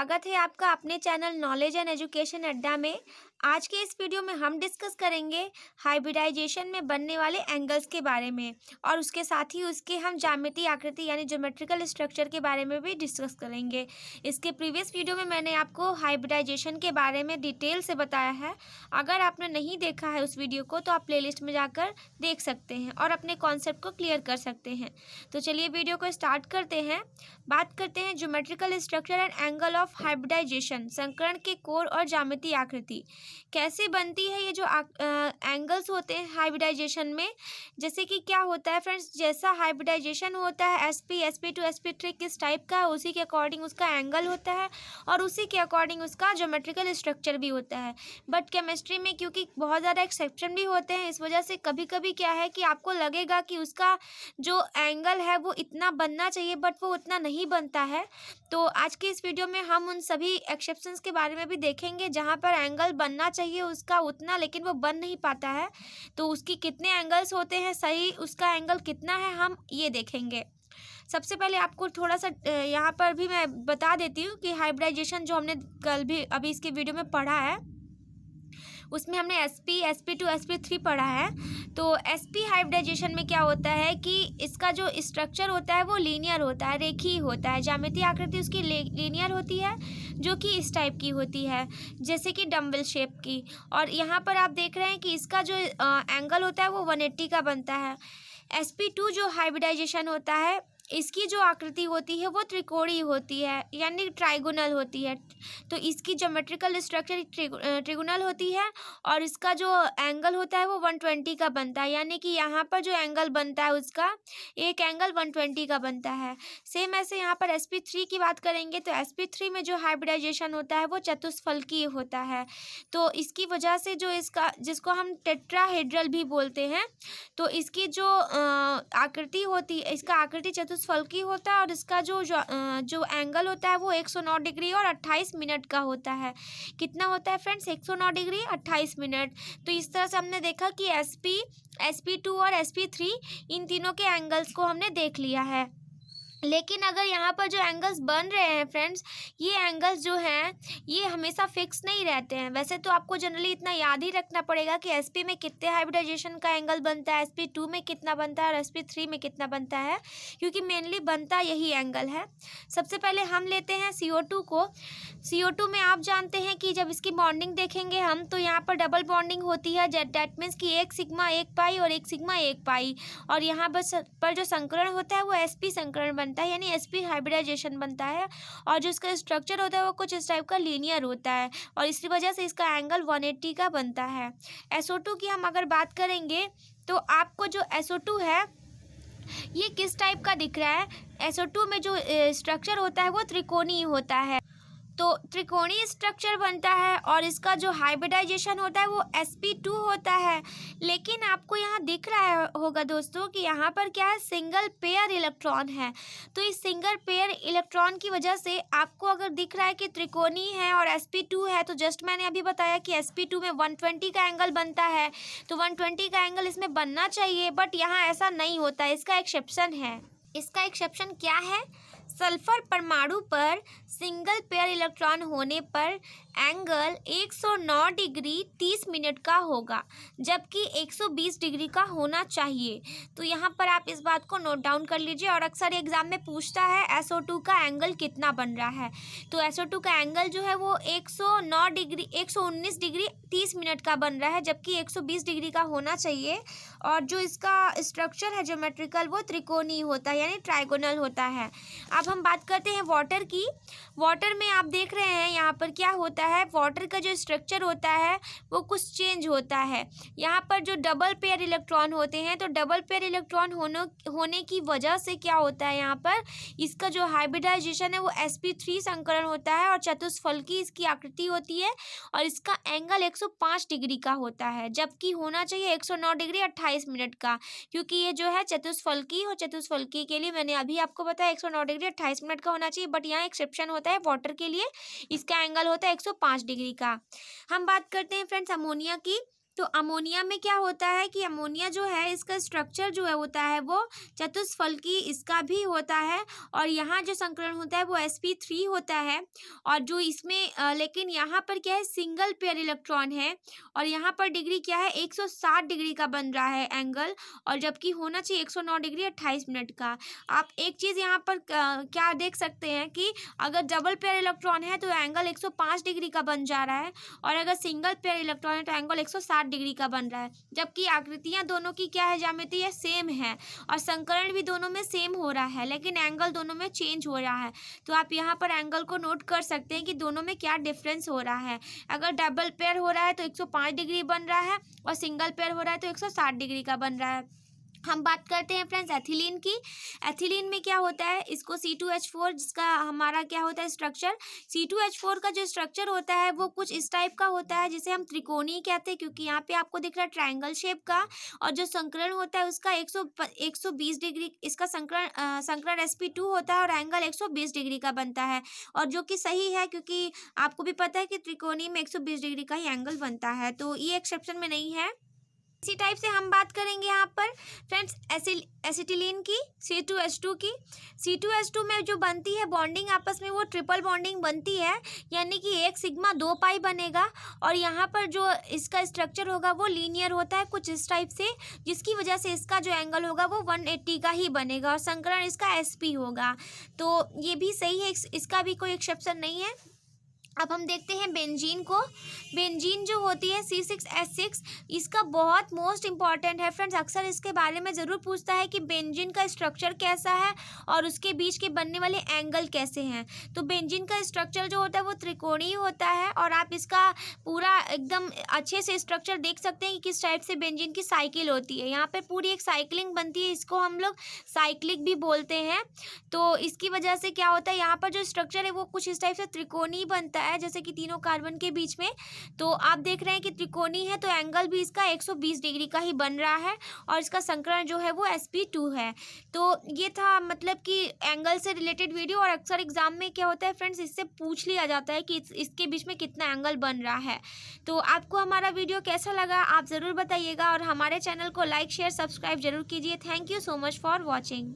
स्वागत है आपका अपने चैनल नॉलेज एंड एजुकेशन अड्डा में। आज के इस वीडियो में हम डिस्कस करेंगे हाइब्रिडाइजेशन में बनने वाले एंगल्स के बारे में और उसके साथ ही उसके हम ज्यामितीय आकृति यानी ज्योमेट्रिकल स्ट्रक्चर के बारे में भी डिस्कस करेंगे। इसके प्रीवियस वीडियो में मैंने आपको हाइब्रिडाइजेशन के बारे में डिटेल से बताया है। अगर आपने नहीं देखा है उस वीडियो को तो आप प्लेलिस्ट में जाकर देख सकते हैं और अपने कॉन्सेप्ट को क्लियर कर सकते हैं। तो चलिए वीडियो को स्टार्ट करते हैं। बात करते हैं geometrical structure and angle of hybridization, संकर्ण के कोण और ज्यामितीय आकृति कैसे बनती है। ये जो एंगल्स होते हैं हाइब्रिडाइजेशन में, जैसे कि क्या होता है फ्रेंड्स, जैसा हाइब्रिडाइजेशन होता है sp sp2 sp3 किस टाइप का है उसी के अकॉर्डिंग उसका एंगल होता है और उसी के अकॉर्डिंग उसका ज्योमेट्रिकल स्ट्रक्चर भी होता है। बट केमिस्ट्री में क्योंकि बहुत ज़्यादा एक्सेप्शन भी होते हैं, इस वजह से कभी कभी क्या है कि आपको लगेगा कि उसका जो एंगल है वो इतना बनना चाहिए बट वो उतना नहीं बनता है। तो आज की इस वीडियो में हम उन सभी एक्सेप्शंस के बारे में भी देखेंगे जहाँ पर एंगल बनना चाहिए उसका उतना लेकिन वो बन नहीं पाता है। तो उसकी कितने एंगल्स होते हैं, सही उसका एंगल कितना है, हम ये देखेंगे। सबसे पहले आपको थोड़ा सा यहाँ पर भी मैं बता देती हूँ कि हाइब्रिडाइजेशन जो हमने कल भी अभी इसके वीडियो में पढ़ा है उसमें हमने sp sp2 sp3 पढ़ा है। तो sp हाइब्रिडाइजेशन में क्या होता है कि इसका जो स्ट्रक्चर होता है वो लीनियर होता है, रेखीय होता है। ज्यामितीय आकृति उसकी लीनियर होती है जो कि इस टाइप की होती है, जैसे कि डम्बल शेप की। और यहाँ पर आप देख रहे हैं कि इसका जो एंगल होता है वो 180 का बनता है। sp2 जो हाइब्रिडाइजेशन होता है इसकी जो आकृति होती है वो त्रिकोणीय होती है यानी ट्राइगोनल होती है। तो इसकी ज्योमेट्रिकल स्ट्रक्चर ट्रिगोनल होती है और इसका जो एंगल होता है वो 120 का बनता है, यानी कि यहाँ पर जो एंगल बनता है उसका एक एंगल 120 का बनता है। सेम ऐसे यहाँ पर sp3 की बात करेंगे तो sp3 में जो हाइब्रिडाइजेशन होता है वो चतुष्फलकीय होता है। तो इसकी वजह से जो इसका जिसको हम टेट्राहेड्रल भी बोलते हैं, तो इसकी जो आकृति होती है, इसका आकृति चतुष्फलकी होता है और इसका जो एंगल होता है वो 109 डिग्री और 28 मिनट का होता है। कितना होता है फ्रेंड्स, 109 डिग्री 28 मिनट। तो इस तरह से हमने देखा कि sp2 और sp3 इन तीनों के एंगल्स को हमने देख लिया है। लेकिन अगर यहाँ पर जो एंगल्स बन रहे हैं फ्रेंड्स, ये एंगल्स जो हैं ये हमेशा फिक्स नहीं रहते हैं। वैसे तो आपको जनरली इतना याद ही रखना पड़ेगा कि sp में कितने हाइब्रिडाइजेशन का एंगल बनता है, sp2 में कितना बनता है और sp3 में कितना बनता है, क्योंकि मेनली बनता यही एंगल है। सबसे पहले हम लेते हैं CO2 को। CO2 में आप जानते हैं कि जब इसकी बॉन्डिंग देखेंगे हम तो यहाँ पर डबल बॉन्डिंग होती है, दैट मीन्स कि एक सिग्मा एक पाई और एक सिग्मा एक पाई। और यहाँ पर जो संकरण होता है वो sp संकरण बनता है यानी sp हाइब्रिडाइजेशन बनता है। और जो इसका स्ट्रक्चर होता है वो कुछ इस टाइप का लीनियर होता है और इसी वजह से इसका एंगल 180 का बनता है। SO2 की हम अगर बात करेंगे तो आपको जो SO2 है ये किस टाइप का दिख रहा है। SO2 में जो स्ट्रक्चर होता है वो त्रिकोणीय होता है, तो त्रिकोणीय स्ट्रक्चर बनता है और इसका जो हाइब्रिडाइजेशन होता है वो sp2 होता है। लेकिन आपको यहाँ दिख रहा होगा दोस्तों कि यहाँ पर क्या है, सिंगल पेयर इलेक्ट्रॉन है। तो इस सिंगल पेयर इलेक्ट्रॉन की वजह से आपको अगर दिख रहा है कि त्रिकोणीय है और sp2 है, तो जस्ट मैंने अभी बताया कि sp2 में 120 का एंगल बनता है, तो 120 का एंगल इसमें बनना चाहिए, बट यहाँ ऐसा नहीं होता है। इसका एक्सेप्शन है। इसका एक्सेप्शन क्या है, सल्फर परमाणु पर सिंगल पेयर इलेक्ट्रॉन होने पर एंगल 109 डिग्री 30 मिनट का होगा, जबकि 120 डिग्री का होना चाहिए। तो यहाँ पर आप इस बात को नोट डाउन कर लीजिए। और अक्सर एग्जाम में पूछता है SO2 का एंगल कितना बन रहा है, तो SO2 का एंगल जो है वो 109 डिग्री 119 डिग्री 30 मिनट का बन रहा है, जबकि 120 डिग्री का होना चाहिए। और जो इसका स्ट्रक्चर है ज्योमेट्रिकल वो त्रिकोणीय होता है यानी ट्राइगोनल होता है। अब हम बात करते हैं वाटर की। वाटर में आप देख रहे हैं यहाँ पर क्या होता है, वाटर का जो स्ट्रक्चर होता है वो कुछ चेंज होता है। यहाँ पर जो डबल पेयर इलेक्ट्रॉन होते हैं, तो डबल पेयर इलेक्ट्रॉन होने की वजह से क्या होता है, यहाँ पर इसका जो हाइब्रिडाइजेशन है वो sp3 संकरण होता है और चतुष्फलकी इसकी आकृति होती है और इसका एंगल 105 डिग्री का होता है, जबकि होना चाहिए 109 डिग्री 28 मिनट का, क्योंकि ये जो है चतुष्फलकी और चतुष्फलकी के लिए मैंने अभी आपको बताया 109 डिग्री 28 मिनट का होना चाहिए। बट यहाँ एक्सेप्शन होता है वाटर के लिए, इसका एंगल होता है 105 डिग्री का। हम बात करते हैं फ्रेंड्स अमोनिया की। तो अमोनिया में क्या होता है कि अमोनिया जो है इसका स्ट्रक्चर जो है होता है वो चतुष्फलकी इसका भी होता है। और यहाँ जो संकरण होता है वो sp3 होता है। और जो इसमें लेकिन यहाँ पर क्या है, सिंगल पेयर इलेक्ट्रॉन है। और यहाँ पर डिग्री क्या है, 160 डिग्री का बन रहा है एंगल। और जबकि होना चाहिए 109 डिग्री 28 मिनट का। आप एक चीज़ यहाँ पर क्या देख सकते हैं कि अगर डबल पेयर इलेक्ट्रॉन है तो एंगल 105 डिग्री का बन जा रहा है। और अगर सिंगल पेयर इलेक्ट्रॉन है तो एंगल 160 डिग्री का बन रहा है। जबकि आकृतियां दोनों की क्या है, ज्यामिति है सेम है। और संकरण भी दोनों में सेम हो रहा है, लेकिन एंगल दोनों में चेंज हो रहा है। तो आप यहाँ पर एंगल को नोट कर सकते हैं कि दोनों में क्या डिफरेंस हो रहा है। अगर डबल पेयर हो रहा है तो 105 डिग्री बन रहा है, और सिंगल पेयर हो रहा है तो 160 डिग्री का बन रहा है। हम बात करते हैं फ्रेंड्स एथिलीन की। एथिलीन में क्या होता है, इसको C2H4 जिसका हमारा क्या होता है स्ट्रक्चर, C2H4 का जो स्ट्रक्चर होता है वो कुछ इस टाइप का होता है, जिसे हम त्रिकोणीय कहते हैं, क्योंकि यहाँ पे आपको दिख रहा है ट्रायंगल शेप का। और जो संकरण होता है उसका 120 डिग्री, इसका संकरण sp2 होता है और एंगल 120 डिग्री का बनता है। और जो कि सही है, क्योंकि आपको भी पता है कि त्रिकोणीय में 120 डिग्री का ही एंगल बनता है, तो ये एक्सेप्शन में नहीं है। इसी टाइप से हम बात करेंगे यहाँ पर फ्रेंड्स एसिटिलीन की, C2H2 की। C2H2 में जो बनती है बॉन्डिंग आपस में वो ट्रिपल बॉन्डिंग बनती है, यानी कि 1 सिग्मा 2 पाई बनेगा। और यहाँ पर जो इसका स्ट्रक्चर होगा वो लीनियर होता है कुछ इस टाइप से, जिसकी वजह से इसका जो एंगल होगा वो 180 का ही बनेगा। और संकरण इसका sp होगा, तो ये भी सही है, इसका भी कोई एक्सेप्शन नहीं है। अब हम देखते हैं बेंजीन को। बेंजीन जो होती है C6H6, इसका बहुत मोस्ट इंपॉर्टेंट है फ्रेंड्स। अक्सर इसके बारे में ज़रूर पूछता है कि बेंजीन का स्ट्रक्चर कैसा है और उसके बीच के बनने वाले एंगल कैसे हैं। तो बेंजीन का स्ट्रक्चर जो होता है वो त्रिकोणीय होता है। और आप इसका पूरा एकदम अच्छे से स्ट्रक्चर देख सकते हैं कि किस टाइप से बेंजीन की साइकिल होती है। यहाँ पर पूरी एक साइकिलिंग बनती है, इसको हम लोग साइक्लिक भी बोलते हैं। तो इसकी वजह से क्या होता है, यहाँ पर जो स्ट्रक्चर है वो कुछ इस टाइप से त्रिकोणीय बनता है, जैसे कि तीनों कार्बन के बीच में। तो आप देख रहे हैं कि त्रिकोणीय है, तो एंगल भी इसका 120 डिग्री का ही बन रहा है। और इसका संकरण जो है वो sp2 है। तो ये था मतलब कि एंगल से रिलेटेड वीडियो। और अक्सर एग्जाम में क्या होता है फ्रेंड्स, इससे पूछ लिया जाता है कि इसके बीच में कितना एंगल बन रहा है। तो आपको हमारा वीडियो कैसा लगा आप ज़रूर बताइएगा, और हमारे चैनल को लाइक शेयर सब्सक्राइब जरूर कीजिए। Thank you so much for watching.